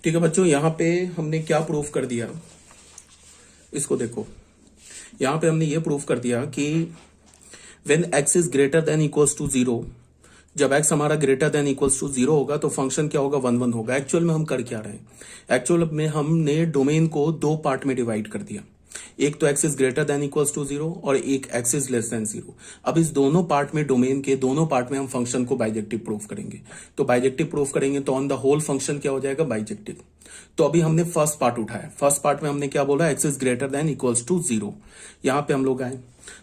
ठीक है बच्चों, यहाँ पे हमने क्या प्रूफ कर दिया, इसको देखो। यहाँ पे हमने ये प्रूफ कर दिया कि when x is greater than equals to 0, जब x हमारा ग्रेटर देन इक्वल्स टू 0 होगा तो फंक्शन क्या होगा, 1 1 होगा। एक्चुअल में हम कर क्या रहे हैं, एक्चुअल में हमने डोमेन को दो पार्ट में डिवाइड कर दिया। एक तो x is greater than equals to 0 और एक x इज लेस देन 0। अब इस दोनों पार्ट में, डोमेन के दोनों पार्ट में हम फंक्शन को बाइजेक्टिव प्रूफ करेंगे। तो बाइजेक्टिव प्रूफ करेंगे तो ऑन द होल फंक्शन क्या हो जाएगा, बाइजेक्टिव। तो अभी हमने फर्स्ट पार्ट उठाया। फर्स्ट पार्ट में हमने क्या बोला, x is greater than equals to 0। यहां पे हम लोग आए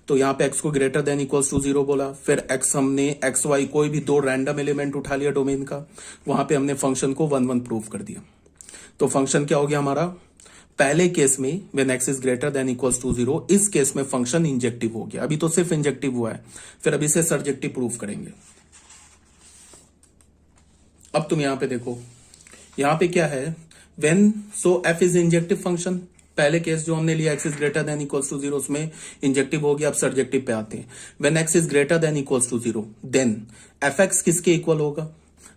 तो यहाँ पे x को ग्रेटर देन इक्वल्स टू 0 बोला। फिर x हमने x y कोई भी दो रैंडम एलिमेंट उठा लिया डोमेन का, वहां पे हमने फंक्शन को 1 1 प्रूफ कर दिया। तो फंक्शन क्या हो गया हमारा, पहले केस में when x is greater than equals to 0, इस केस में फंक्शन इंजेक्टिव हो गया। अभी तो सिर्फ इंजेक्टिव हुआ है, फिर अभी से सर्जेक्टिव प्रूफ करेंगे। अब तुम यहां पे देखो, यहां पे क्या है, when so f is injective function. पहले केस जो हमने लिया x is greater than equals to 0, उसमें इंजेक्टिव हो गया। अब सर्जेक्टिव पे आते हैं। When x is greater than equals to 0, then fx किसके इक्वल होगा।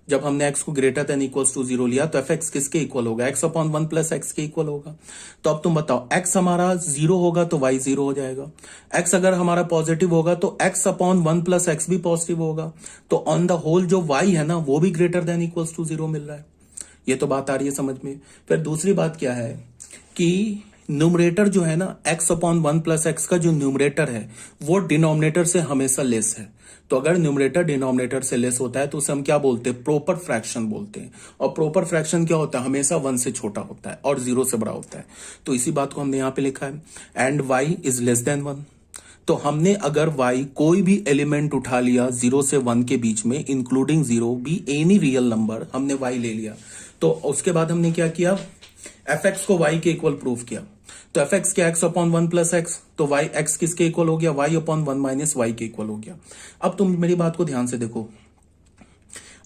जब हमने x को ग्रेटर देन इक्वल्स टू 0 लिया तो fx किसके इक्वल होगा, x अपॉन 1 प्लस x के इक्वल होगा। तो अब तुम बताओ, x हमारा 0 होगा तो y 0 हो जाएगा। x अगर हमारा पॉजिटिव होगा तो x अपॉन 1 प्लस x भी पॉजिटिव होगा। तो ऑन द होल जो y है ना, वो भी ग्रेटर देन इक्वल्स टू 0 मिल रहा है। ये तो बात आ रही है समझ में। फिर दूसरी बात क्या है कि न्यूमरेटर जो है ना, x अपॉन 1 प्लस एक्स का जो न्यूमरेटर है वो डिनोमिनेटर से हमेशा लेस है। तो अगर न्यूमरेटर डिनोमिनेटर से लेस होता है तो उसे हम क्या बोलते हैं, प्रोपर फ्रैक्शन बोलते हैं। और प्रोपर फ्रैक्शन क्या होता है, हमेशा 1 से छोटा होता है और 0 से बड़ा होता है। तो इसी बात को हमने यहां पे लिखा है, and y is less then 1। तो हमने अगर y कोई भी एलिमेंट उठा लिया 0 से 1 के बीच में, इंक्लूडिंग 0 भी एनी रियल नंबर, हमने y ले लिया, तो उसके बाद हमने क्या किया, fx को y के इक्वल प्रूफ किया। तो fx क्या, x अपॉन 1 प्लस एक्स, तो y x किसके इक्वल हो गया, y अपॉन 1 माइनस y के इक्वल हो गया। अब तुम मेरी बात को ध्यान से देखो,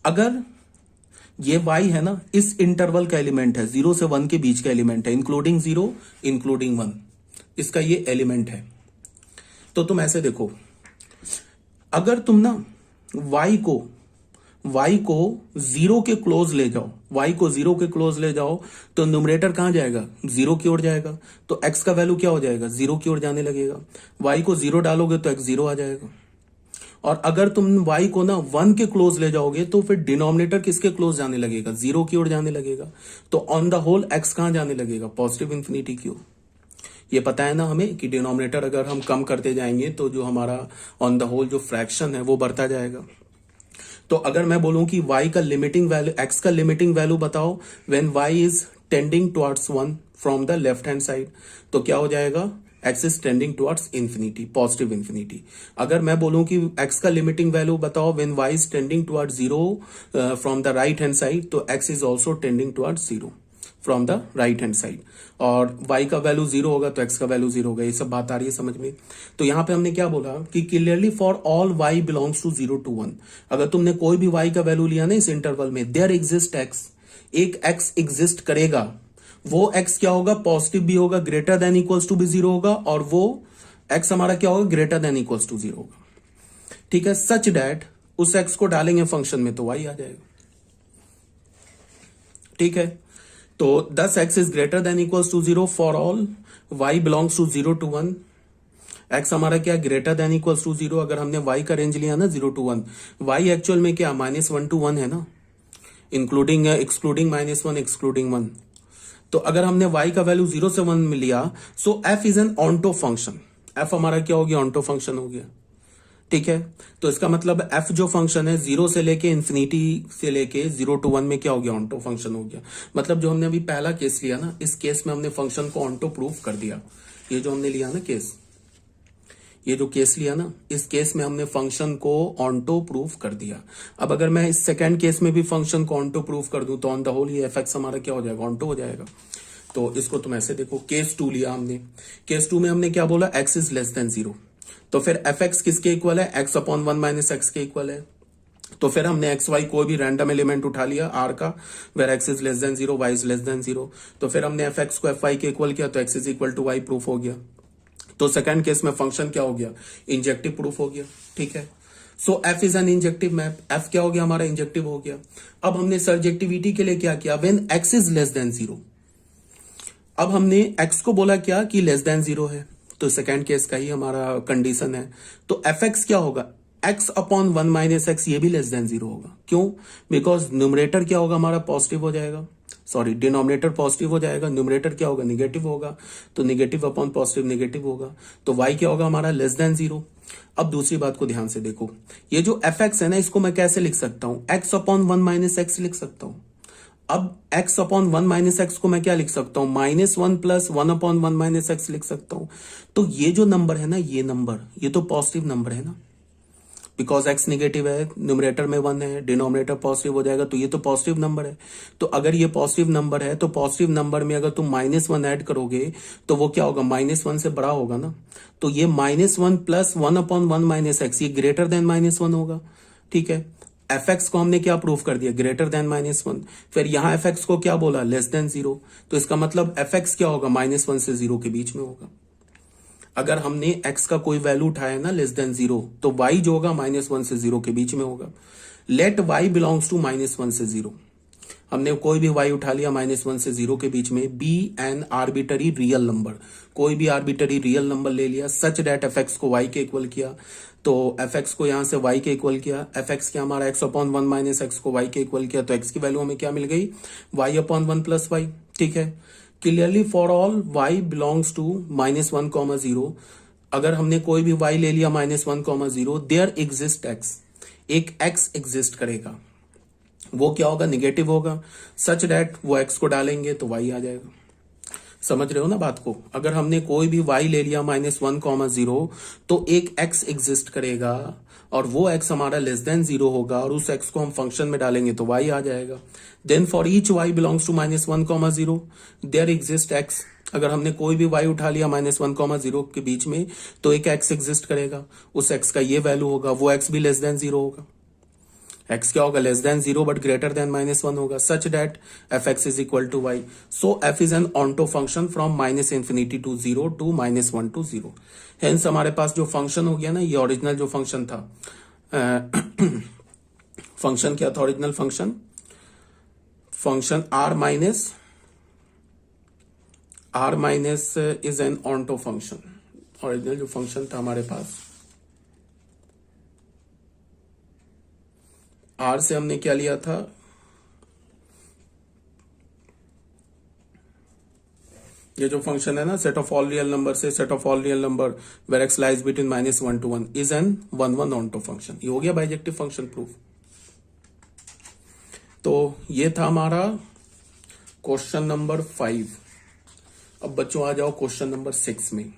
अगर ये y है ना, इस इंटरवल का एलिमेंट है, 0 से 1 के बीच का एलिमेंट है, इंक्लूडिंग 0 इंक्लूडिंग 1, इसका ये एलिमेंट है। तो तुम ऐसे देखो, अगर तुम ना y को 0 के क्लोज ले जाओ, y को 0 के क्लोज ले जाओ तो न्यूमरेटर कहां जाएगा, 0 की ओर जाएगा। तो x का वैल्यू क्या हो जाएगा, 0 की ओर जाने लगेगा। y को 0 डालोगे तो x 0 आ जाएगा। और अगर तुम y को ना 1 के क्लोज ले जाओगे तो फिर डिनोमिनेटर किसके क्लोज जाने लगेगा, 0 की ओर जाने लगेगा। तो ऑन द होल x कहां जाने लगेगा, पॉजिटिव इंफिनिटी की ओर। ये पता है ना हमें कि डिनोमिनेटर अगर हम कम करते जाएंगे तो जो हमारा ऑन द होल जो फ्रैक्शन है वो बढ़ता जाएगा। तो अगर मैं बोलूं कि y का लिमिटिंग वैल्यू, x का लिमिटिंग वैल्यू बताओ when y is tending towards 1 from the left hand side, तो क्या हो जाएगा, x is tending towards infinity, positive infinity. अगर मैं बोलूं कि x का लिमिटिंग वैल्यू बताओ when y is tending towards 0 from the right hand side, तो x is also tending towards 0 from the right hand side. और y का value 0 होगा तो x का वैल्यू 0 होगा। ये सब बात आ रही है समझ में। तो यहां पे हमने क्या बोला कि clearly for all y belongs to 0 to 1, अगर तुमने कोई भी y का वैल्यू लिया ना इस इंटरवल में, देयर एग्जिस्ट x, एक x एग्जिस्ट करेगा, वो x क्या होगा, पॉजिटिव भी होगा, ग्रेटर देन इक्वल्स टू भी 0 होगा, और वो x हमारा क्या होगा, ग्रेटर देन इक्वल्स टू 0 होगा। ठीक है, सच डैट उस x को डालेंगे फंक्शन में तो y आ जाएगा। ठीक है, तो 10 x is greater than equals to 0 for all y belongs to 0 to 1। x हमारा क्या, ग्रेटर देन इक्वल्स टू 0। अगर हमने y का रेंज लिया ना 0 to 1, y एक्चुअल में क्या, -1 to 1 है ना, इंक्लूडिंग एक्सक्लूडिंग -1 एक्सक्लूडिंग 1। तो अगर हमने y का वैल्यू 0 से 1 में लिया, सो f is an onto function. f हमारा क्या हो गया, ऑन्टो फंक्शन हो गया। ठीक है, तो इसका मतलब f जो फंक्शन है 0 से लेके इंफिनिटी से लेके 0 to 1 में क्या हो गया, ऑन्टो फंक्शन हो गया। मतलब जो हमने अभी पहला केस लिया ना, इस केस में हमने फंक्शन को ऑन्टो प्रूफ कर दिया। ये जो हमने लिया ना केस, ये जो केस लिया ना, इस केस में हमने फंक्शन को ऑन्टो प्रूफ कर दिया। अब अगर मैं इस सेकेंड केस में भी फंक्शन को ऑन्टो प्रूफ कर दूं तो ऑन द होल ये एफ हमारा क्या हो जाएगा, ऑन्टो हो जाएगा। तो इसको तुम ऐसे देखो, केस 2 लिया हमने, केस 2 में हमने क्या बोला, x इज लेस देन 0, तो फिर fx किसके इक्वल है, x अपॉन 1 माइनस एक्स के इक्वल है। तो फिर हमने xy कोई भी रैंडम एलिमेंट उठा लिया r का, where x is less than 0, y is less than 0। तो फिर हमने fx को fy के इक्वल किया तो x is equal to y proof हो गया। तो सेकंड केस में फंक्शन क्या हो गया, इंजेक्टिव प्रूफ हो गया। ठीक है, so F is an injective map, F क्या हो गया हमारा, इंजेक्टिव हो गया। अब हमने सर्जेक्टिविटी के लिए क्या किया, when x is less than 0। अब हमने एक्स को बोला क्या कि लेस देन 0 है, तो सेकेंड केस का ही हमारा कंडीशन है। तो एफ एक्स क्या होगा, एक्स अपॉन 1 माइनस एक्स, ये भी लेस देन 0 होगा। क्यों, बिकॉज न्यूमरेटर क्या होगा हमारा, पॉजिटिव हो जाएगा, सॉरी डिनोमिनेटर पॉजिटिव हो जाएगा, न्यूमरेटर क्या होगा, निगेटिव होगा, तो निगेटिव अपॉन पॉजिटिव निगेटिव होगा, तो y क्या होगा हमारा, लेस देन 0। अब दूसरी बात को ध्यान से देखो, ये जो एफ एक्स है ना, इसको मैं कैसे लिख सकता हूं, एक्स अपॉन 1 माइनस एक्स लिख सकता हूं। अब x अपॉन 1 माइनस एक्स को मैं क्या लिख सकता हूं, -1 प्लस 1 अपॉन 1 माइनस एक्स लिख सकता हूं। तो ये जो नंबर है ना, ये नंबर, ये तो पॉजिटिव नंबर है ना, बिकॉज x निगेटिव है, न्यूमरेटर में 1 है, डिनोमिनेटर पॉजिटिव हो जाएगा, तो ये तो पॉजिटिव नंबर है। तो अगर ये पॉजिटिव नंबर है, तो पॉजिटिव नंबर में अगर तुम -1 ऐड करोगे तो वो क्या होगा, -1 से बड़ा होगा ना। तो ये -1 प्लस 1 अपॉन 1 माइनस एक्स, ये ग्रेटर देन -1 होगा। ठीक है, एफ एक्स को हमने क्या प्रूव कर दिया, ग्रेटर देन -1। फिर यहां एफ एक्स को क्या बोला, लेस देन 0। तो इसका मतलब एफ एक्स क्या होगा, -1 से 0 के बीच में होगा। अगर हमने x का कोई वैल्यू उठाया ना लेस देन 0, तो y जो होगा -1 से 0 के बीच में होगा। लेट y बिलोंग्स टू -1 से 0। हमने कोई भी y उठा लिया -1 से 0 के बीच में, be an arbitrary real number, कोई भी आर्बिटरी रियल नंबर ले लिया, सच डेट एफ एक्स को y के इक्वल किया, तो एफ एक्स को यहां से y के इक्वल किया, एफ एक्स क्या हमारा x अपॉन 1 माइनस एक्स को y के इक्वल किया, तो x की वैल्यू हमें क्या मिल गई, y अपॉन 1 प्लस y। ठीक है, clearly for all y belongs to -1, 0। अगर हमने कोई भी y ले लिया -1, 0, देयर एग्जिस्ट x, एक x एग्जिस्ट करेगा, वो क्या होगा, निगेटिव होगा, सच डेट वो x को डालेंगे तो y आ जाएगा। समझ रहे हो ना बात को, अगर हमने कोई भी y ले लिया -1, 0, तो एक x एग्जिस्ट करेगा और वो x हमारा लेस देन 0 होगा, और उस x को हम फंक्शन में डालेंगे तो y आ जाएगा। Then for each y belongs to -1, 0, there exist x। अगर हमने कोई भी y उठा लिया -1, 0 के बीच में, तो एक x एग्जिस्ट करेगा, उस x का ये वैल्यू होगा, वो x भी लेस देन 0 होगा। x क्या होगा, less than 0 but greater than -1 होगा, such that F X is equal to y। So f is an onto function from -∞ to 0 to -1 to 0। Hence हमारे पास जो फंक्शन हो गया ना, ये ओरिजिनल जो फंक्शन था, फंक्शन क्या था original function, function r minus is an onto function. Original जो फंक्शन था हमारे पास, r से हमने क्या लिया था, ये जो फंक्शन है ना, set of all real number से set of all real number where X lies between -1 to 1 is an 1 onto function. ये हो गया बाइजेक्टिव फंक्शन प्रूफ। तो ये था हमारा क्वेश्चन नंबर 5। अब बच्चों आ जाओ क्वेश्चन नंबर 6 में।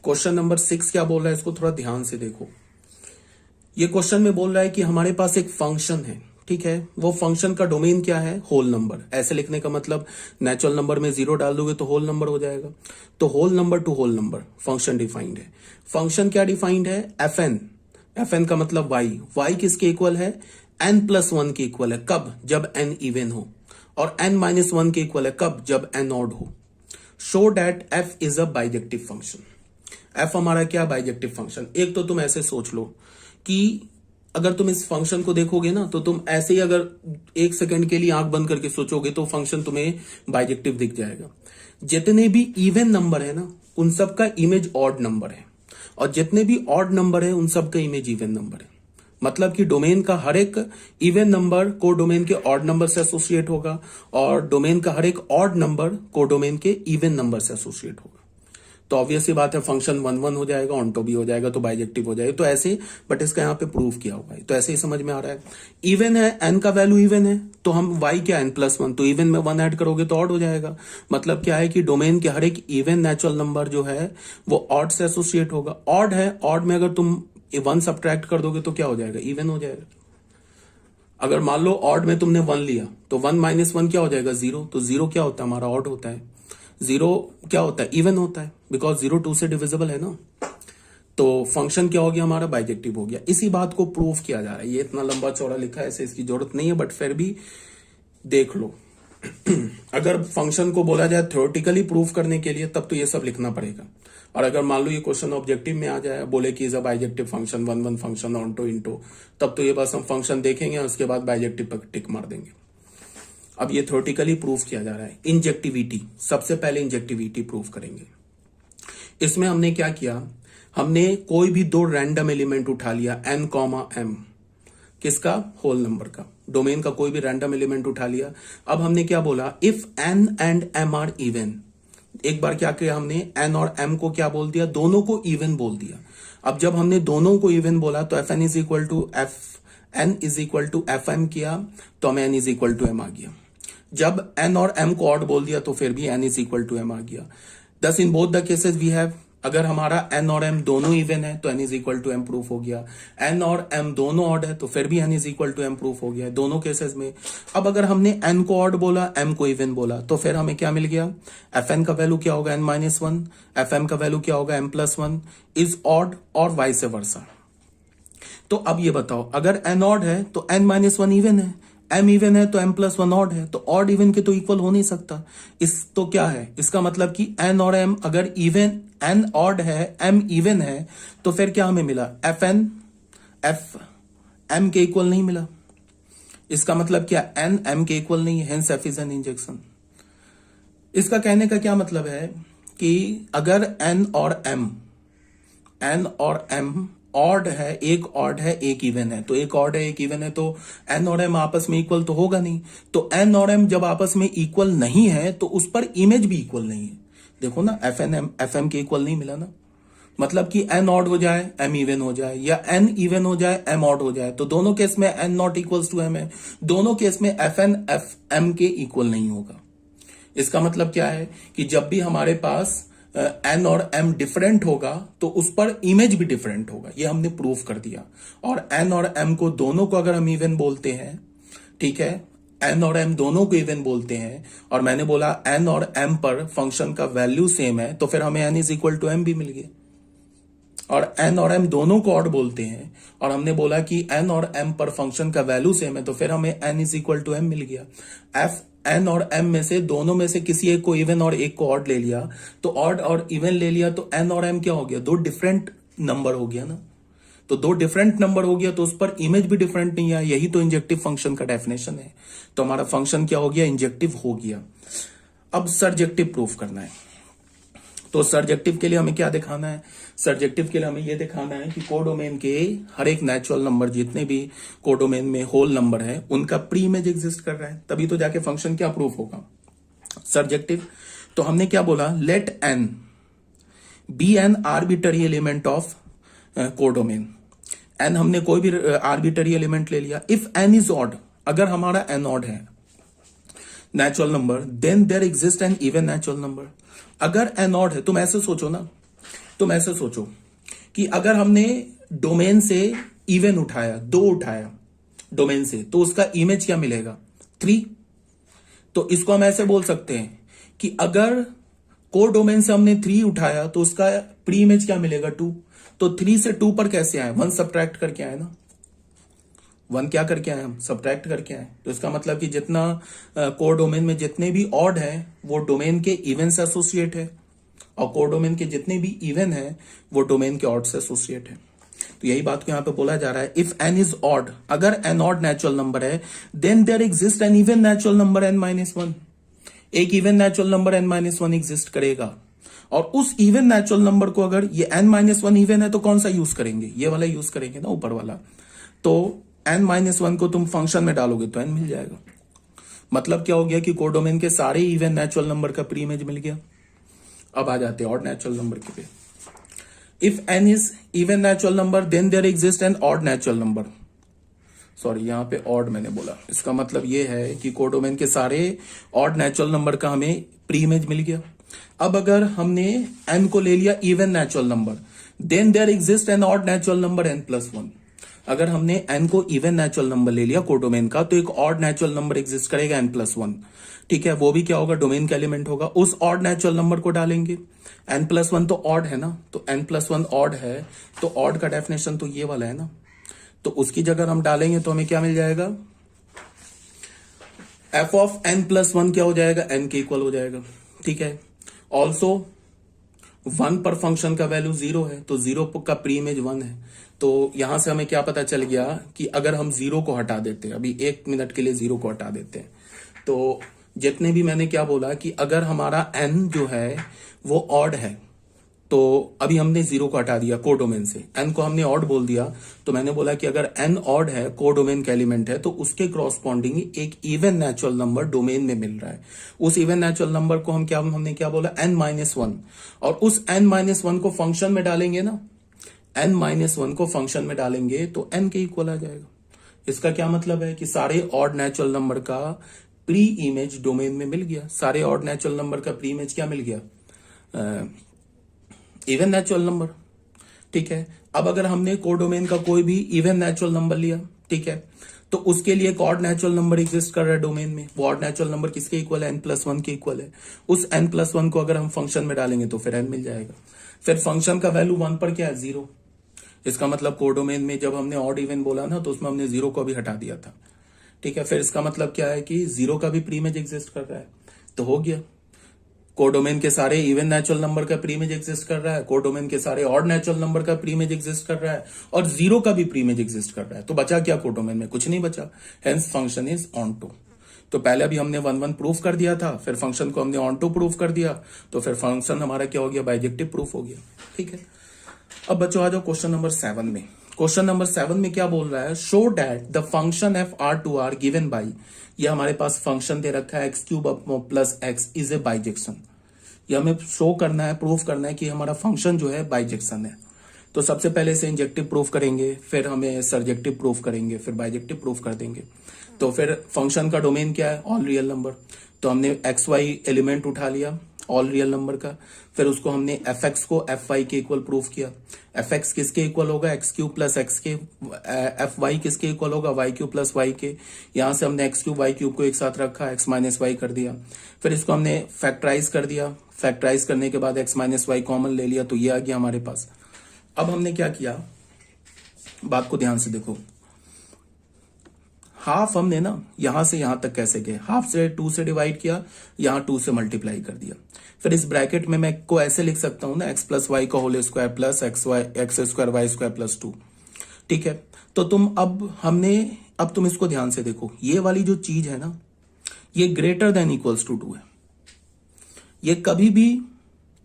क्वेश्चन नंबर 6 क्या बोल रहा है, इसको थोड़ा ध्यान से देखो। ये क्वेश्चन में बोल रहा है कि हमारे पास एक फंक्शन है, ठीक है, वो फंक्शन का डोमेन क्या है, होल नंबर। ऐसे लिखने का मतलब नेचुरल नंबर में 0 डाल दोगे तो होल नंबर हो जाएगा। तो whole number to whole number function defined है। फंक्शन क्या डिफाइंड है, एफ एन का मतलब y किसके इक्वल है, n+1 के इक्वल है। कब, जब n इवन हो, और n-1 के इक्वल है कब, जब n ऑड हो। Show that f is a bijective function. f हमारा क्या, बाइजेक्टिव फंक्शन। एक तो तुम ऐसे सोच लो कि अगर तुम इस फंक्शन को देखोगे ना, तो तुम ऐसे ही अगर 1 सेकंड के लिए आंख बंद करके सोचोगे तो फंक्शन तुम्हें बाइजेक्टिव दिख जाएगा। जितने भी इवन नंबर है ना, उन सब का इमेज ऑड नंबर है, और जितने भी ऑड नंबर है उन सब का इमेज इवन नंबर है। मतलब कि डोमेन का हर एक इवन नंबर को डोमेन के ऑड नंबर से एसोसिएट होगा, और डोमेन का हर एक ऑड नंबर को डोमेन के इवन नंबर से एसोसिएट होगा। तो ऑब्वियसली बात है, फंक्शन 1 हो जाएगा, ऑन्टो भी हो जाएगा, तो बाइजेक्टिव हो जाएगा। तो ऐसे, बट इसका यहाँ पे प्रूफ किया हुआ है, तो ऐसे ही समझ में आ रहा है। इवन है, n का वैल्यू इवन है, तो हम y क्या, n+1, तो इवन में 1 ऐड करोगे तो ऑड हो जाएगा। मतलब क्या है कि डोमेन के हर एक इवन नेचुरल नंबर जो है वो ऑड से एसोसिएट होगा। ऑड है, ऑड में अगर तुम 1 सब्ट्रैक्ट कर दोगे तो क्या हो जाएगा, इवन हो जाएगा। अगर मान लो ऑड में तुमने 1 लिया, तो 1 - 1 क्या हो जाएगा, 0। तो 0 क्या होता है हमारा, ऑड होता है। 0 क्या होता है, इवन होता है, बिकॉज 0 2 से डिविजिबल है ना। तो फंक्शन क्या हो गया हमारा, बाइजेक्टिव हो गया। इसी बात को प्रूफ किया जा रहा है। ये इतना लंबा चौड़ा लिखा है, ऐसे इसकी जरूरत नहीं है, बट फिर भी देख लो। अगर फंक्शन को बोला जाए थ्योरेटिकली प्रूफ करने के लिए तब तो ये सब लिखना पड़ेगा। और अगर मान लो ये क्वेश्चन ऑब्जेक्टिव में आ जाए, बोले कि is a bijective function one one function onto into, तब तो ये बस हम फंक्शन देखेंगे और उसके बाद बाइजेक्टिव पर टिक मार देंगे। अब ये थ्योरेटिकली प्रूफ किया जा रहा है। इंजेक्टिविटी, सबसे पहले इंजेक्टिविटी प्रूफ करेंगे। इसमें हमने क्या किया, हमने कोई भी दो रैंडम एलिमेंट उठा लिया, n कॉमा m, किसका, होल नंबर का, डोमेन का कोई भी रैंडम एलिमेंट उठा लिया। अब हमने क्या बोला, if n and m are even. एक बार क्या किया हमने, n और m को क्या बोल दिया, दोनों को इवन बोल दिया। अब जब हमने दोनों को इवन बोला तो fn is equal to fn is equal to fm किया तो हमें n is equal to m आ गया। जब n और m को ऑड बोल दिया तो फिर भी n is equal to m आ गया। Thus in both the cases we have, अगर हमारा n और m दोनों इवन है तो n is equal to m proof हो गया। n और m दोनों ऑड है तो फिर भी n is equal to m proof हो गया दोनों केसेस में। अब अगर हमने n को ऑड बोला, m को इवन बोला, तो फिर हमें क्या मिल गया, fn का वैल्यू क्या होगा, n माइनस वन, fm का वैल्यू क्या होगा, m plus one is odd और वाइस वर्सा। तो अब ये बताओ, अगर n ऑड है तो n माइनस वन इवन है, m इवन है तो m प्लस वन ऑड है, तो ऑड इवन के तो इक्वल हो नहीं सकता। इस तो क्या है, इसका मतलब कि n और m अगर इवन, n ऑड है m इवन है, तो फिर क्या हमें मिला, fn f m के इक्वल नहीं मिला। इसका मतलब क्या, n m के इक्वल नहीं है, hence f is an injection. इसका कहने का क्या मतलब है कि अगर n और m ऑड है, एक ऑड है एक इवन है, तो एक ऑड है एक इवन है तो n और m आपस में इक्वल तो होगा नहीं। तो n और m जब आपस में इक्वल नहीं है तो उस पर इमेज भी इक्वल नहीं है। देखो ना, fm के इक्वल नहीं मिला ना, मतलब कि n ऑड हो जाए m इवन हो जाए, या n इवन हो जाए m ऑड हो जाए, तो दोनों केस में n not equals to m है, दोनों केस में fn fm के इक्वल नहीं होगा। इसका मतलब क्या है कि जब भी हमारे पास n और m डिफरेंट होगा तो उस पर इमेज भी डिफरेंट होगा, ये हमने प्रूफ कर दिया। और n और m को दोनों को अगर हम इवन बोलते हैं, ठीक है, n और m दोनों को इवन बोलते हैं, और मैंने बोला n और m पर फंक्शन का वैल्यू सेम है, तो फिर हमें n is equal to m भी मिल गया। और n और m दोनों को ऑड बोलते हैं, और हमने बोला कि n और m पर फंक्शन का वैल्यू सेम है, तो फिर हमें n is equal to m मिल गया। n और m में से दोनों में से किसी एक को इवन और एक को ऑड ले लिया, तो ऑड और इवन ले लिया, तो n और m क्या हो गया, दो डिफरेंट नंबर हो गया ना। तो दो डिफरेंट नंबर हो गया तो उस पर इमेज भी डिफरेंट नहीं है, यही तो इंजेक्टिव फंक्शन का डेफिनेशन है। तो हमारा फंक्शन क्या हो गया, इंजेक्टिव हो गया। अब सर्जेक्टिव प्रूफ करना है। तो सर्जेक्टिव के लिए हमें क्या दिखाना है, सर्जेक्टिव के लिए हमें यह दिखाना है कि कोडोमेन के हर एक नेचुरल नंबर, जितने भी कोडोमेन में होल नंबर है, उनका प्री इमेज एग्जिस्ट कर रहा है, तभी तो जाके फंक्शन क्या प्रूफ होगा, सर्जेक्टिव। तो हमने क्या बोला, let n be an arbitrary element of codomain. n हमने कोई भी आर्बिटरी एलिमेंट ले लिया। इफ n इज ऑड, अगर हमारा n ऑड है natural number, then there exist an even natural number. अगर n ऑड है, तुम ऐसे सोचो ना, तुम ऐसे सोचो कि अगर हमने डोमेन से इवन उठाया, दो उठाया डोमेन से, तो उसका इमेज क्या मिलेगा, 3। तो इसको हम ऐसे बोल सकते हैं कि अगर कोर डोमेन से हमने 3 उठाया तो उसका प्री इमेज क्या मिलेगा, 2। तो 3 से 2 पर कैसे आए, 1 सब्ट्रैक्ट करके आए ना, 1 क्या करके आए, हम सब्ट्रैक्ट करके आए। तो इसका मतलब कि जितना कोर डोमेन में जितने भी ऑड है वो डोमेन के इवन से एसोसिएट है, और कोर डोमेन के जितने भी इवन है वो डोमेन के ऑड से एसोसिएट है। तो यही बात को यहां पे बोला जा रहा है, इफ n इज ऑड, अगर n ऑड नेचुरल नंबर है, then there exist an even natural number n minus one. एक even natural number n minus one exist करेगा, और उस इवन नेचुरल नंबर को अगर ये n माइनस वन इवन है तो कौन सा यूज करेंगे, ये वाला यूज करेंगे ना, ऊपर वाला। तो n माइनस वन को तुम फंक्शन में डालोगे तो n मिल जाएगा। मतलब क्या हो गया कि कोडोमेन के सारे इवन नेचुरल नंबर का प्री इमेज मिल गया। अब आ जाते हैं ऑड नेचुरल नंबर के पे। If n is even natural number, then there exist an odd natural number. Sorry, यहां पे ऑड मैंने बोला, इसका मतलब ये है कि कोडोमेन के सारे ऑड नेचुरल नंबर का हमें प्री इमेज मिल गया। अब अगर हमने n को ले लिया even natural number, then there exist an odd natural number n plus one. अगर हमने n को इवन नेचुरल नंबर ले लिया कोडोमेन का, तो एक ऑड नेचुरल नंबर एग्जिस्ट करेगा n प्लस वन। ठीक है, वो भी क्या होगा, डोमेन का एलिमेंट होगा। उस ऑड नेचुरल नंबर को डालेंगे, n प्लस वन तो ऑड है ना, तो n प्लस वन ऑड है, तो ऑड का डेफिनेशन तो ये वाला है ना, तो उसकी जगह हम डालेंगे तो हमें क्या मिल जाएगा, F of N plus one क्या हो जाएगा, एन के इक्वल हो जाएगा, ठीक है। ऑल्सो 1 पर फंक्शन का वैल्यू 0 है, तो 0 का प्री इमेज 1 है। तो यहां से हमें क्या पता चल गया कि अगर हम 0 को हटा देते हैं, अभी 1 मिनट के लिए 0 को हटा देते हैं, तो जितने भी मैंने क्या बोला कि अगर हमारा n जो है वो ऑड है, तो अभी हमने 0 को हटा दिया कोडोमेन से, n को हमने ऑड बोल दिया, तो मैंने बोला कि अगर n ऑड है, कोडोमेन का एलिमेंट है, तो उसके क्रॉसपॉन्डिंग एक इवन नेचुरल नंबर डोमेन में मिल रहा है। उस इवन नेचुरल नंबर को हमने क्या बोला, n-1, और उस n-1 को फंक्शन में डालेंगे ना, n-1 को फंक्शन में डालेंगे तो n के इक्वल आ जाएगा। इसका क्या मतलब है कि सारे ऑड नेचुरल नंबर का प्री इमेज डोमेन में मिल गया, सारे ऑड नेचुरल नंबर का प्री इमेज क्या मिल गया, इवन नेचुरल नंबर, ठीक है। अब अगर हमने कोडोमेन का कोई भी इवन नेचुरल नंबर लिया, ठीक है, तो उसके लिए एक ऑड नेचुरल नंबर एग्जिस्ट कर रहा है डोमेन में, वो ऑड नेचुरल नंबर किसके इक्वल है, n+1 के इक्वल है। उस n+1 को अगर हम फंक्शन में डालेंगे तो फिर n मिल जाएगा। फिर फंक्शन का वैल्यू 1 पर क्या है, 0। इसका मतलब कोडोमेन में जब हमने ऑड इवन बोला ना, तो उसमें हमने 0 को भी हटा दिया था, ठीक है। फिर इसका मतलब क्या है कि 0 का भी प्री इमेज एग्जिस्ट कर रहा है, तो हो गया। कोडोमेन के सारे इवन नेचुरल नंबर का प्री इमेज एग्जिस्ट कर रहा है, कोडोमेन के सारे ऑड नेचुरल नंबर का प्री इमेज एग्जिस्ट कर रहा है, और 0 का भी प्री इमेज एग्जिस्ट कर रहा है। तो बचा क्या कोडोमेन में, कुछ नहीं बचा। Hence function is onto. तो पहले अभी हमने 1-1 प्रूफ कर दिया था, फिर फंक्शन को हमने ऑन टू प्रूफ कर दिया, तो फिर फंक्शन हमारा क्या हो गया, बाइजेक्टिव प्रूफ हो गया, ठीक है। अब बच्चों आ जाओ क्वेश्चन नंबर 7 में। क्वेश्चन नंबर 7 में क्या बोल रहा है, show that the function F R to R given by, ये हमारे पास फंक्शन दे रखा है x³ plus x is a bijection. ये हमें शो करना है, प्रूफ करना है कि हमारा फंक्शन जो है बाइजेक्शन है। तो सबसे पहले से इंजेक्टिव प्रूफ करेंगे, फिर हमें सर्जेक्टिव प्रूफ करेंगे, फिर बाइजेक्टिव प्रूफ कर देंगे। तो फिर फंक्शन का डोमेन क्या है, ऑल रियल नंबर। तो हमने XY एलिमेंट उठा लिया ऑल रियल नंबर का, फिर उसको हमने fx को fy के इक्वल प्रूफ किया। fx किसके इक्वल होगा, x³ प्लस x के, fy किसके इक्वल होगा, y³ प्लस y के। यहां से हमने x³ y³ को एक साथ रखा, x माइनस वाई कर दिया। फिर इसको हमने फैक्टराइज कर दिया, फैक्टराइज करने के बाद x माइनस वाई कॉमन ले लिया, तो ये आ गया हमारे पास। अब हमने क्या किया, बात को ध्यान से देखो। हाफ हमने ना यहां से यहां तक कैसे गए, हाफ से 2 से डिवाइड किया, यहां 2 से मल्टीप्लाई कर दिया। फिर इस ब्रैकेट में मैं को ऐसे लिख सकता हूं ना, x प्लस वाई का whole square plus X square Y square plus 2, ठीक है। तो अब तुम इसको ध्यान से देखो, ये वाली जो चीज है ना, ये ग्रेटर देन इक्वल्स टू 2 है। ये कभी भी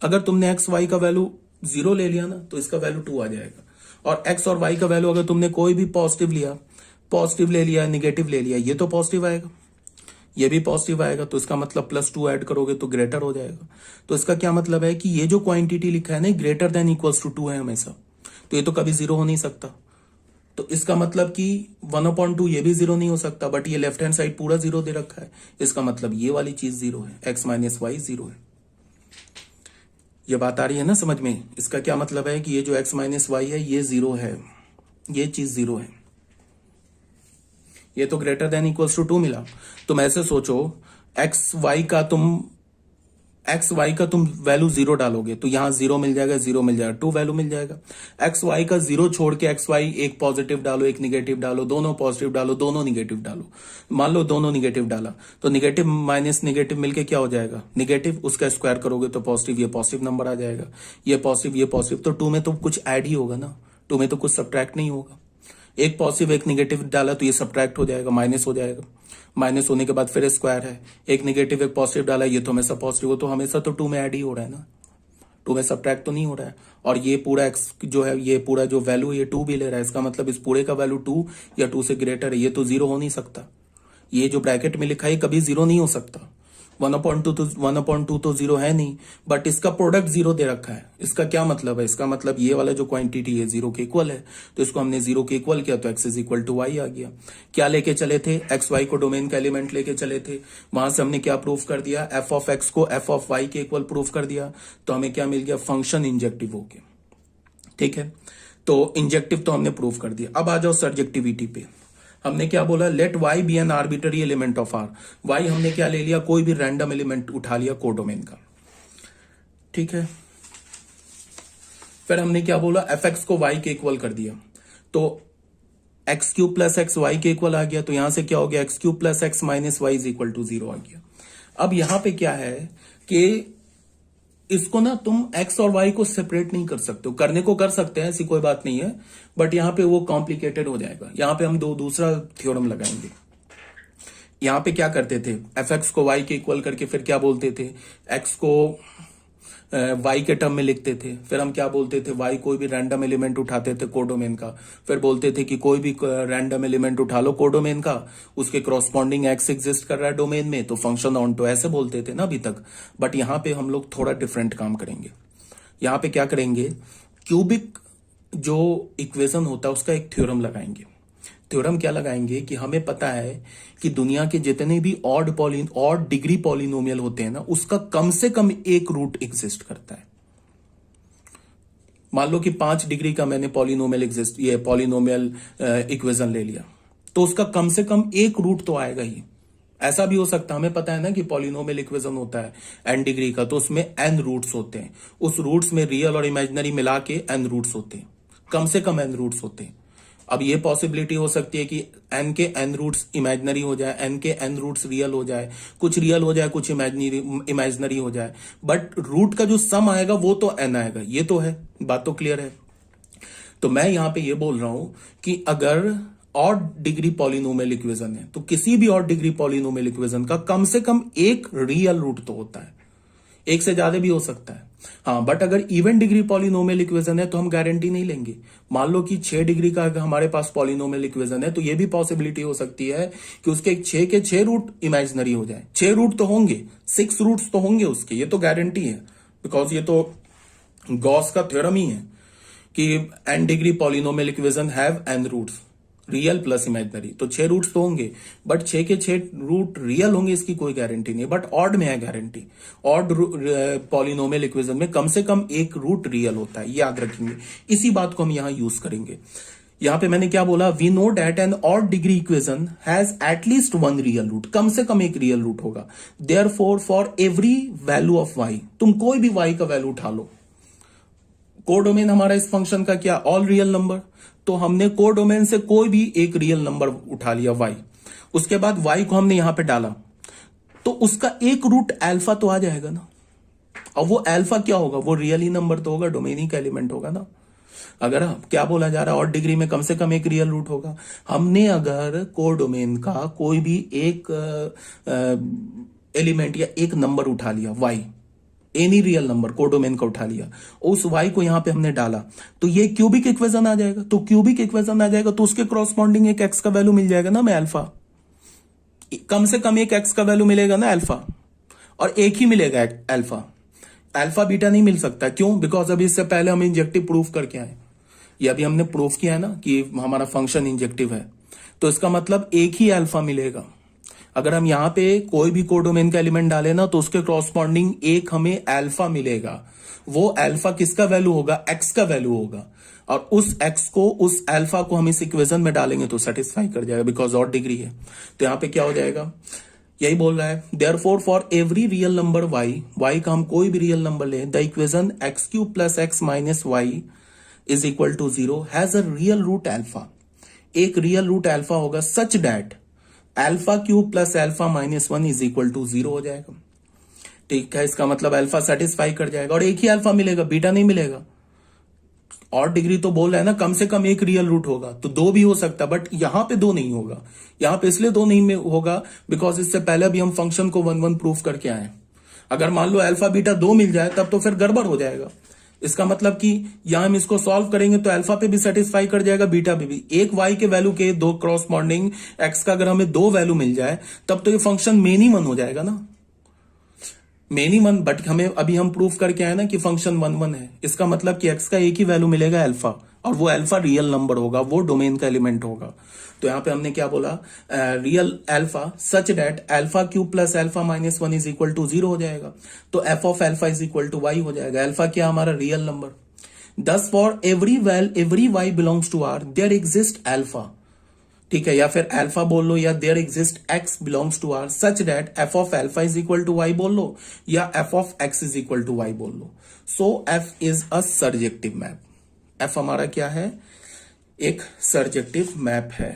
अगर तुमने एक्स वाई का वैल्यू 0 ले लिया ना, तो इसका वैल्यू 2 आ जाएगा। और एक्स और वाई का वैल्यू अगर तुमने कोई भी पॉजिटिव ले लिया, निगेटिव ले लिया, ये तो पॉजिटिव आएगा, ये भी पॉजिटिव आएगा, तो इसका मतलब +2 ऐड करोगे तो ग्रेटर हो जाएगा। तो इसका क्या मतलब है कि ये जो क्वांटिटी लिखा है ना, ग्रेटर देन इक्वल्स टू 2 है हमेशा, तो ये तो कभी 0 हो नहीं सकता। तो इसका मतलब कि 1/2 ये भी 0 नहीं हो सकता, बट ये लेफ्ट हैंड साइड पूरा 0 दे रखा है, इसका मतलब ये वाली चीज 0 है, x माइनस वाई 0 है। ये बात आ रही है ना समझ में। इसका क्या मतलब है कि ये जो x माइनस वाई है ये 0 है, ये चीज 0 है, ये तो ग्रेटर देन इक्वल्स टू 2 मिला। तुम ऐसे सोचो, एक्स वाई का तुम वैल्यू 0 डालोगे तो यहां 0 मिल जाएगा, 0 मिल जाएगा, 2 वैल्यू मिल जाएगा। एक्स वाई का 0 छोड़ के एक्स वाई एक पॉजिटिव डालो, एक निगेटिव डालो, दोनों पॉजिटिव डालो, दोनों निगेटिव डालो। मान लो दोनों निगेटिव डाला, तो निगेटिव माइनस निगेटिव मिलके क्या हो जाएगा, निगेटिव, उसका स्क्वायर करोगे तो पॉजिटिव, ये पॉजिटिव नंबर आ जाएगा, ये पॉजिटिव, ये पॉजिटिव, तो 2 में तो कुछ ऐड ही होगा ना, 2 में तो कुछ सब्ट्रैक्ट नहीं होगा। एक पॉजिटिव एक निगेटिव डाला तो ये सब्ट्रैक्ट हो जाएगा, माइनस हो जाएगा, माइनस होने के बाद फिर स्क्वायर है, एक निगेटिव एक पॉजिटिव डाला, ये तो हमेशा पॉजिटिव हो, तो हमेशा तो 2 में ऐड ही हो रहा है ना, 2 में सब्ट्रैक्ट तो नहीं हो रहा है। और ये पूरा x जो है, ये पूरा जो वैल्यू ये 2 भी ले रहा है, इसका मतलब इस पूरे का वैल्यू 2 या 2 से ग्रेटर है, ये तो 0 हो नहीं सकता। ये जो ब्रैकेट में लिखा है कभी 0 नहीं हो सकता। 1/2 तो 0 है नहीं, बट इसका प्रोडक्ट 0 दे रखा है। इसका क्या मतलब है, इसका मतलब ये वाला जो क्वांटिटी है 0 के इक्वल है, तो इसको हमने 0 के इक्वल किया तो x is equal to Y आ गया। क्या लेके चले थे, एक्स वाई को डोमेन का एलिमेंट लेके चले थे, वहां से हमने क्या प्रूफ कर दिया, f ऑफ x को f ऑफ y के इक्वल प्रूफ कर दिया, तो हमें क्या मिल गया, फंक्शन इंजेक्टिव हो गया, ठीक है। तो इंजेक्टिव तो हमने प्रूफ कर दिया। अब आ जाओ सर्जेक्टिविटी पे। हमने क्या बोला, let y be an arbitrary element of R। y हमने क्या ले लिया, कोई भी रैंडम एलिमेंट उठा लिया कोडोमेन का, ठीक है। फिर हमने क्या बोला, fx को y के इक्वल कर दिया। तो X cube plus X Y के इक्वल आ गया, तो यहां से क्या हो गया, X cube plus X minus Y is equal to 0 आ गया। अब यहां पे क्या है कि इसको ना तुम x और y को सेपरेट नहीं कर सकते हो, करने को कर सकते हैं, ऐसी कोई बात नहीं है, बट यहां पे वो कॉम्प्लिकेटेड हो जाएगा। यहां पे हम दूसरा थ्योरम लगाएंगे। यहां पे क्या करते थे, fx को y के इक्वल करके फिर क्या बोलते थे, x को y के टर्म में लिखते थे, फिर हम क्या बोलते थे, y कोई भी रैंडम एलिमेंट उठाते थे कोडोमेन का, फिर बोलते थे कि कोई भी रैंडम एलिमेंट उठा लो कोडोमेन का, उसके करॉस्पॉन्डिंग x एग्जिस्ट कर रहा है डोमेन में, तो फंक्शन ऑन टू, ऐसे बोलते थे ना अभी तक। बट यहां पे हम लोग थोड़ा डिफरेंट काम करेंगे। यहां पे क्या करेंगे, क्यूबिक जो इक्वेशन होता है उसका एक थ्योरम लगाएंगे। थ्योरम क्या लगाएंगे कि हमें पता है कि दुनिया के जितने भी ऑड डिग्री पॉलिनोमियल होते हैं ना, उसका कम से कम एक रूट एग्जिस्ट करता है। मान लो कि 5 डिग्री का मैंने पॉलिनोमियल इक्वेशन ले लिया, तो उसका कम से कम एक रूट तो आएगा ही। ऐसा भी हो सकता है, हमें पता है ना कि पॉलिनोमियल इक्वेशन होता है n डिग्री का, तो उसमें n रूट्स होते हैं, उस रूट्स में रियल और इमेजिनरी मिला के n रूट्स होते हैं, कम से कम n रूट्स होते हैं। अब ये पॉसिबिलिटी हो सकती है कि n के n रूट्स इमेजिनरी हो जाए, n के n रूट्स रियल हो जाए, कुछ रियल हो जाए, कुछ इमेजिनरी हो जाए, बट रूट का जो सम आएगा वो तो n आएगा। ये तो है, बात तो क्लियर है। तो मैं यहां पे ये बोल रहा हूं कि अगर ऑड डिग्री पॉलिनोमियल इक्वेशन है, तो किसी भी ऑड डिग्री पॉलिनोमियल इक्वेशन का कम से कम एक रियल रूट तो होता है, एक से ज्यादा भी हो सकता है। हाँ, बट अगर इवन डिग्री पॉलिनोमियल इक्वेशन है तो हम गारंटी नहीं लेंगे। मान लो कि 6 डिग्री का अगर हमारे पास पॉलिनोमियल इक्वेशन है, तो ये भी पॉसिबिलिटी हो सकती है कि उसके 6 के 6 रूट इमेजिनरी हो जाए। 6 रूट तो होंगे, 6 रूट्स तो होंगे उसके, ये तो गारंटी है, बिकॉज ये तो गॉस का थ्योरम ही है कि n degree polynomial equation have n roots, real plus imaginary, तो 6 रूट्स तो होंगे, बट 6 के 6 रूट रियल होंगे इसकी कोई गारंटी नहीं। बट ऑड में है गारंटी, ऑड पॉलिनोमियल इक्वेशन में कम से कम एक रूट रियल होता है, याद रखेंगे। इसी बात को हम यहां यूज करेंगे। यहां पे मैंने क्या बोला, we know that an odd degree equation has at least one real root, कम से कम एक रियल रूट होगा। Therefore for every value of y, तुम कोई भी y का वैल्यू उठा लो, कोडोमेन हमारा इस फंक्शन का क्या, ऑल रियल नंबर, तो हमने कोडोमेन से कोई भी एक रियल नंबर उठा लिया y, उसके बाद y को हमने यहां पे डाला, तो उसका एक रूट अल्फा तो आ जाएगा ना। अब वो अल्फा क्या होगा, वो रियल ही नंबर तो होगा, डोमेन ही का एलिमेंट होगा ना। अगर क्या बोला जा रहा है, ऑड डिग्री में कम से कम एक रियल रूट होगा। हमने अगर कोडोमेन का कोई भी एक एलिमेंट या एक नंबर उठा लिया y, any real number codomain का उठा लिया, उस y को यहां पे हमने डाला, तो ये क्यूबिक इक्वेशन आ जाएगा। तो क्यूबिक इक्वेशन आ जाएगा तो उसके क्रॉसपॉन्डिंग एक x का वैल्यू मिल जाएगा ना, मैं अल्फा, कम से कम एक x का वैल्यू मिलेगा ना अल्फा, और एक ही मिलेगा अल्फा, अल्फा बीटा नहीं मिल सकता। क्यों, बिकॉज अभी इससे पहले हम इंजेक्टिव प्रूफ करके आए, ये अभी हमने प्रूफ किया है ना कि हमारा फंक्शन इंजेक्टिव है, तो इसका मतलब एक ही अल्फा मिलेगा। अगर हम यहां पे कोई भी कोडोमेन का एलिमेंट डाले ना, तो उसके करॉस्पॉन्डिंग एक हमें अल्फा मिलेगा। वो अल्फा किसका वैल्यू होगा, x का वैल्यू होगा, और उस x को, उस अल्फा को हम इस इक्वेशन में डालेंगे तो सेटिस्फाई कर जाएगा, बिकॉज ऑड डिग्री है। तो यहां पे क्या हो जाएगा, यही बोल रहा है, therefore for every real number y का हम कोई भी रियल नंबर लें, the equation x cube plus X minus Y is equal to 0 has a real root alpha, एक रियल रूट अल्फा होगा such that alpha cube plus alpha minus 1 is equal to 0 हो जाएगा। ठीक है, इसका मतलब alpha satisfy कर जाएगा, और एक ही अल्फा मिलेगा, बीटा नहीं मिलेगा। और डिग्री तो बोल रहा है ना कम से कम एक रियल रूट होगा, तो 2 भी हो सकता है, बट यहां पे 2 नहीं होगा। यहां पे इसलिए 2 नहीं में होगा बिकॉज इससे पहले भी हम फंक्शन को 1 प्रूफ करके आए। अगर मान लो अल्फा बीटा 2 मिल जाए तब तो फिर गड़बड़ हो जाएगा। इसका मतलब कि यहां हम इसको सॉल्व करेंगे तो अल्फा पे भी सेटिस्फाई कर जाएगा, बीटा पे भी। एक y के वैल्यू के 2 क्रॉसपॉन्डिंग x का अगर हमें 2 वैल्यू मिल जाए तब तो ये फंक्शन मेनीमन हो जाएगा ना, मेनीमन। बट हमें अभी हम प्रूफ करके आए ना कि फंक्शन 1 है, इसका मतलब कि x का एक ही वैल्यू मिलेगा अल्फा, और वो अल्फा रियल नंबर होगा, वो डोमेन का एलिमेंट होगा। तो यहां पे हमने क्या बोला, real alpha such that alpha cube plus alpha minus 1 is equal to 0 हो जाएगा, तो F of alpha is equal to y हो जाएगा। अल्फा क्या हमारा real number, thus for every y belongs to r there exist alpha, ठीक है, या फिर अल्फा बोल लो, या there exist x belongs to r such that f of alpha is equal to y बोल लो, या f of x is equal to y बोल लो। So f is a surjective map. f हमारा क्या है, एक सर्जेक्टिव मैप है।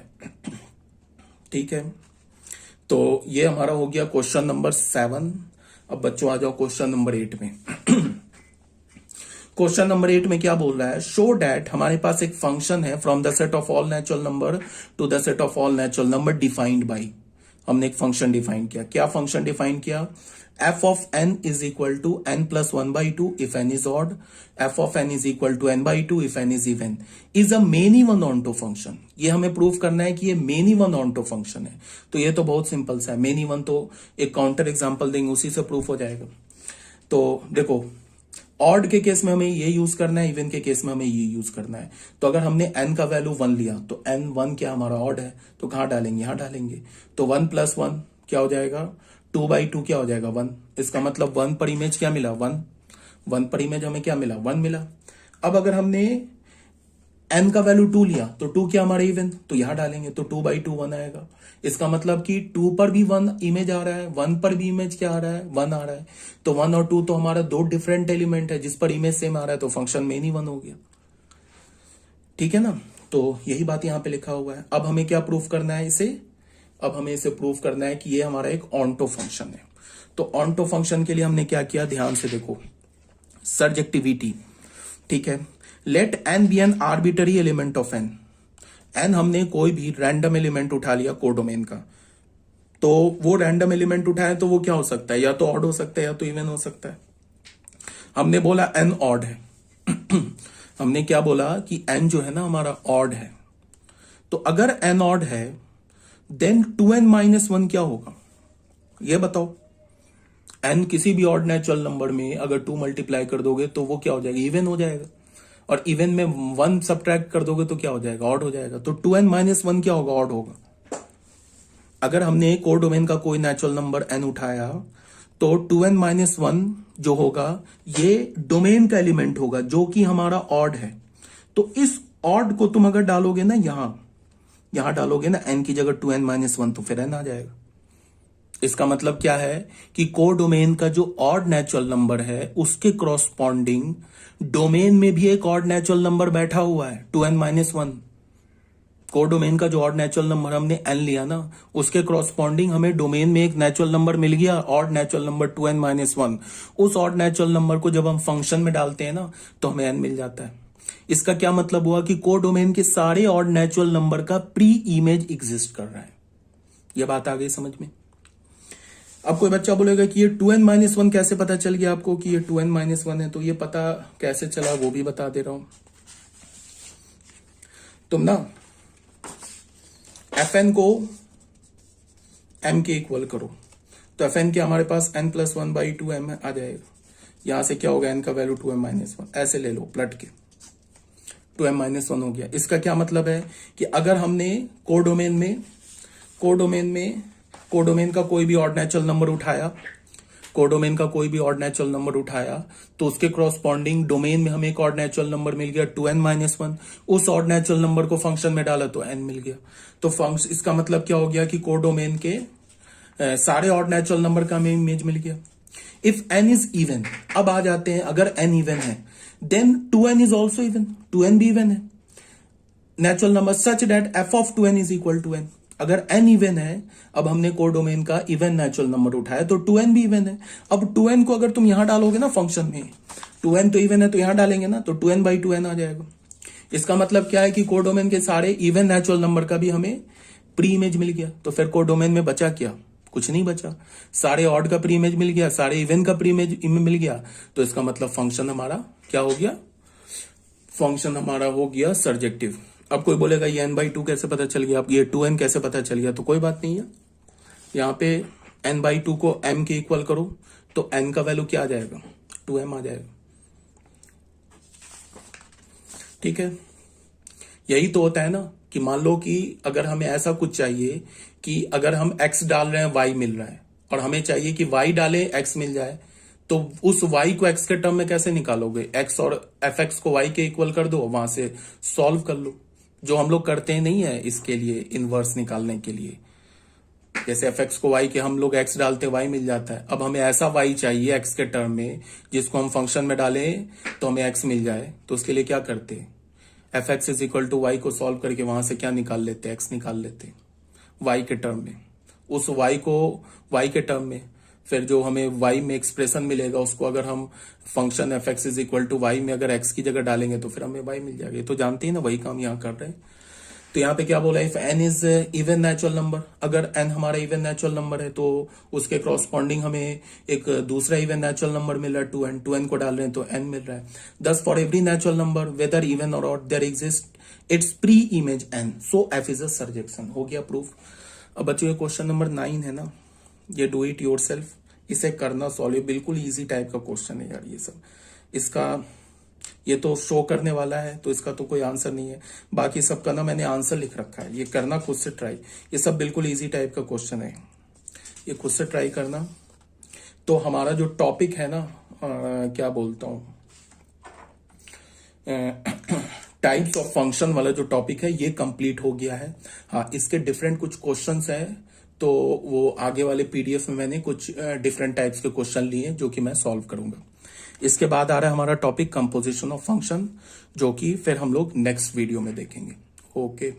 ठीक है, तो ये हमारा हो गया क्वेश्चन नंबर 7। अब बच्चों आ जाओ क्वेश्चन नंबर 8 में। क्वेश्चन नंबर 8 में क्या बोल रहा है, शो डैट हमारे पास एक फंक्शन है from the set of all natural number two the set of all natural number defined by. हमने एक फंक्शन डिफाइन किया। क्या फंक्शन डिफाइन किया, f of n is equal to n plus 1 by 2 if n is odd, f of n is equal to n by 2 if n is even, is a many one onto function। ये हमें prove करना है कि ये many one onto function है। तो ये तो बहुत सिंपल सा है, मेनी वन तो एक काउंटर एग्जांपल देंगे उसी से प्रूफ हो जाएगा। तो देखो, ऑड के केस में हमें ये यूज करना है, इवन के केस में हमें ये यूज करना है। तो अगर हमने n का वैल्यू 1 लिया तो n1 क्या हमारा ऑड है, तो कहां डालेंगे, यहां डालेंगे। तो 1 प्लस 1 क्या हो जाएगा, 2/2 क्या हो जाएगा 1। इसका मतलब 1 पर इमेज क्या मिला, 1। 1 पर इमेज हमें क्या मिला, 1 मिला। अब अगर हमने n का वैल्यू 2 लिया तो 2 क्या हमारा इवन, तो यहां डालेंगे। तो 2/2 1 आएगा। इसका मतलब कि 2 पर भी 1 इमेज आ रहा है, 1 पर भी इमेज क्या आ रहा है, 1 आ रहा है। तो 1 और 2 तो हमारा दो डिफरेंट एलिमेंट है, जिस पर इमेज सेम आ रहा है, तो फंक्शन मेनी वन हो गया। ठीक है ना, तो यही बात यहां पे लिखा हुआ है। अब हमें क्या प्रूफ करना है इसे, अब हमें इसे प्रूफ करना है कि ये हमारा एक ऑन्टो फंक्शन है। तो ऑन्टो फंक्शन के लिए हमने क्या किया, ध्यान से देखो, सर्जेक्टिविटी। ठीक है, let n be an arbitrary element of n। n हमने कोई भी रैंडम एलिमेंट उठा लिया कोडोमेन का, तो वो रैंडम एलिमेंट उठाए तो वो क्या हो सकता है, या तो ऑड हो सकता है या तो इवन हो सकता है। हमने बोला n ऑड है। हमने क्या बोला कि n जो है ना हमारा ऑड है। तो अगर n ऑड है देन 2n-1 क्या होगा, ये बताओ। n किसी भी ऑड नेचुरल नंबर में अगर 2 मल्टीप्लाई कर दोगे तो वो क्या हो जाएगा, इवन हो जाएगा। और इवन में 1 सब्ट्रैक्ट कर दोगे तो क्या हो जाएगा, ऑड हो जाएगा। तो 2n-1 क्या होगा, ऑड होगा। अगर हमने कोडोमेन का कोई नेचुरल नंबर n उठाया तो 2n-1 जो होगा ये डोमेन का एलिमेंट होगा, जो कि हमारा ऑड है। तो इस ऑड को तुम अगर डालोगे ना यहां डालोगे ना n की जगह 2n-1, तो फिर n आ जाएगा। इसका मतलब क्या है कि कोडोमेन का जो ऑड नेचुरल नंबर है उसके क्रॉसपॉन्डिंग डोमेन में भी एक ऑड नेचुरल नंबर बैठा हुआ है 2n-1। कोडोमेन का जो ऑड नेचुरल नंबर हमने n लिया ना, उसके क्रॉसपॉन्डिंग हमें डोमेन में एक नेचुरल नंबर मिल गया, ऑड नेचुरल नंबर 2n-1। उस ऑड नेचुरल नंबर को जब हम फंक्शन में डालते हैं ना तो हमें n मिल जाता है। इसका क्या मतलब हुआ कि कोडोमेन के सारे ऑड नेचुरल नंबर का प्री इमेज एग्जिस्ट कर रहा है। यह बात आ गई समझ में। अब कोई बच्चा बोलेगा कि ये 2n-1 कैसे पता चल गया आपको कि ये 2n-1 है, तो ये पता कैसे चला वो भी बता दे रहा हूं। तुम ना fn को m के इक्वल करो, तो fn के हमारे पास n + 1/2 m आ जाएगा। यहां से क्या होगा, n का वैल्यू 2m-1, ऐसे ले लो पलट के, 2m-1 हो गया। इसका क्या मतलब है कि अगर हमने कोडोमेन का कोई भी ऑड नेचुरल नंबर उठाया, तो उसके क्रॉसपॉन्डिंग डोमेन में हमें एक ऑड नेचुरल नंबर मिल गया 2n-1। उस ऑड नेचुरल नंबर को फंक्शन में डाला तो n मिल गया। तो फंक्शन, इसका मतलब क्या हो गया कि कोडोमेन के सारे ऑड नेचुरल नंबर का हमें इमेज मिल गया। इफ n इज इवन, अब आ जाते हैं, अगर n इवन है then 2n is also even, 2n भी इवन है natural number such that f of 2n is equal to n। अगर n इवन है, अब हमने कोडोमेन का इवन नेचुरल नंबर उठाया तो 2n भी इवन है। अब 2n को अगर तुम यहां डालोगे ना फंक्शन में, 2n तो इवन है तो यहां डालेंगे ना, तो 2n/2n आ जाएगा। इसका मतलब क्या है कि कोडोमेन के सारे इवन नेचुरल नंबर का भी हमें प्री इमेज मिल गया। तो फिर कोडोमेन में बचा क्या, कुछ नहीं बचा। सारे ऑड का प्री इमेज मिल गया, सारे इवन का प्री इमेज मिल गया। तो इसका मतलब फंक्शन हमारा क्या हो गया, फंक्शन हमारा हो गया सर्जेक्टिव। अब कोई बोलेगा ये n/2 कैसे पता चल गया, अब ये 2n कैसे पता चल गया, तो कोई बात नहीं है। यहां पे n/2 को m के इक्वल करो तो n का वैल्यू क्या आ जाएगा, 2m आ जाएगा। ठीक है, यही तो होता है ना कि मान लो कि अगर हमें ऐसा कुछ चाहिए कि अगर हम x डाल रहे हैं y मिल रहा है, और हमें चाहिए कि y डाले x मिल जाए, तो उस y को x के टर्म में कैसे निकालोगे, x और fx को y के इक्वल कर दो, वहां से सॉल्व कर लो, जो हम लोग करते हैं नहीं है इसके लिए, इनवर्स निकालने के लिए। जैसे fx को y के हम लोग x डालते y मिल जाता है। अब हमें ऐसा y चाहिए x के टर्म में जिसको हम फंक्शन में डालें तो हमें x मिल जाए, तो उसके लिए क्या करते हैं, F X is equal to Y को सॉल्व करके वहां से क्या निकाल लेते, एक्स निकाल लेते वाई के टर्म में। उस वाई को वाई के टर्म में फिर जो हमें वाई में एक्सप्रेशन मिलेगा उसको अगर हम function F X is equal to Y में अगर एक्स की जगह डालेंगे तो फिर हमें वाई मिल जाएगा। ये तो जानते हैं ना, वही काम यहाँ कर रहे हैं। तो यहाँ पे क्या बोला, if n is even natural number, अगर एन हमारा इवन नेचुरल नंबर है तो उसके क्रॉसपॉन्डिंग हमें एक दूसरा इवन नेचुरल नंबर मिल रहा है 2n को डाल रहे हैं तो n मिल रहा है। Thus for every natural number whether even और odd there exist its preimage n, so f is a surjection. हो गया प्रूफ। अब बच्चों ये क्वेश्चन नंबर 9 है ना, ये डू इट योर सेल्फ, इसे करना सॉल्व, बिल्कुल इजी टाइप का क्वेश्चन है यार ये सब। इसका ये तो शो करने वाला है तो इसका तो कोई आंसर नहीं है, बाकी सबका ना मैंने आंसर लिख रखा है, ये करना खुद से ट्राई। ये सब बिल्कुल इजी टाइप का क्वेश्चन है, ये खुद से ट्राई करना। तो हमारा जो टॉपिक है ना क्या बोलता हूं टाइप्स ऑफ फंक्शन वाला जो टॉपिक है ये कंप्लीट हो गया है। हाँ, इसके डिफरेंट कुछ क्वेश्चंस हैं तो वो आगे वाले पीडीएफ में मैंने कुछ डिफरेंट टाइप्स के क्वेश्चन लिए जो कि मैं सॉल्व करूंगा। इसके बाद आ रहा है हमारा टॉपिक कंपोजिशन ऑफ फंक्शन, जो कि फिर हम लोग नेक्स्ट वीडियो में देखेंगे। ओके।